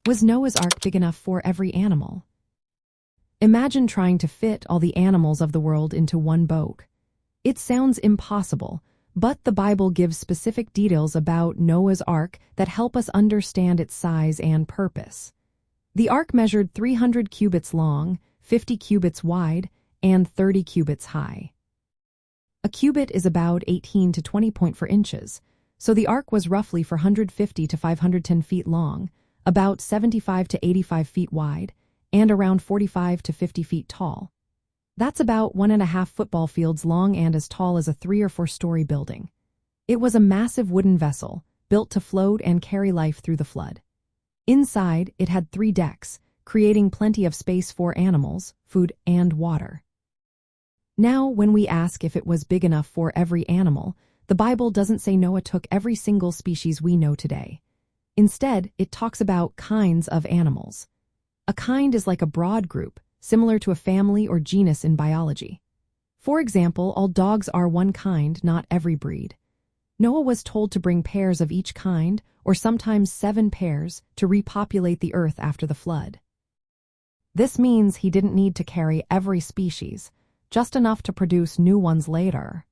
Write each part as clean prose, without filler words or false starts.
Was Noah's Ark big enough for every animal? Imagine trying to fit all the animals of the world into one boat. It sounds impossible, but the Bible gives specific details about Noah's Ark that help us understand its size and purpose. The ark measured 300 cubits long, 50 cubits wide, and 30 cubits high. A cubit is about 18 to 20.4 inches, so the ark was roughly 450 to 510 feet long, about 75 to 85 feet wide, and around 45 to 50 feet tall. That's about 1.5 football fields long and as tall as a 3 or 4-story building. It was a massive wooden vessel, built to float and carry life through the flood. Inside, it had 3 decks, creating plenty of space for animals, food, and water. Now, when we ask if it was big enough for every animal, the Bible doesn't say Noah took every single species we know today. Instead, it talks about kinds of animals. A kind is like a broad group, similar to a family or genus in biology. For example, all dogs are one kind, not every breed. Noah was told to bring pairs of each kind, or sometimes 7 pairs, to repopulate the earth after the flood. This means he didn't need to carry every species, just enough to produce new ones later.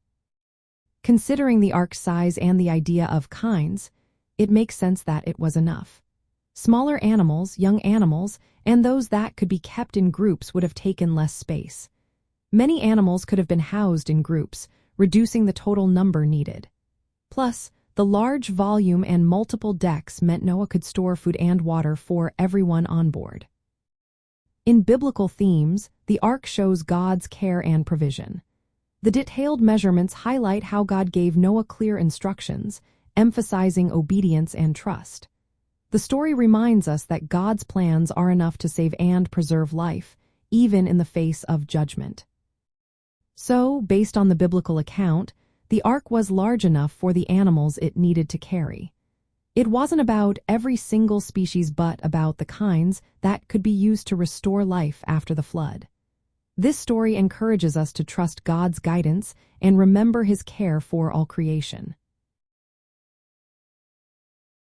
Considering the ark's size and the idea of kinds, it makes sense that it was enough. Smaller animals, young animals, and those that could be kept in groups would have taken less space. Many animals could have been housed in groups, reducing the total number needed. Plus, the large volume and multiple decks meant Noah could store food and water for everyone on board. In biblical themes, the ark shows God's care and provision. The detailed measurements highlight how God gave Noah clear instructions, emphasizing obedience and trust. The story reminds us that God's plans are enough to save and preserve life, even in the face of judgment. So, based on the biblical account, the ark was large enough for the animals it needed to carry. It wasn't about every single species but about the kinds that could be used to restore life after the flood. This story encourages us to trust God's guidance and remember His care for all creation.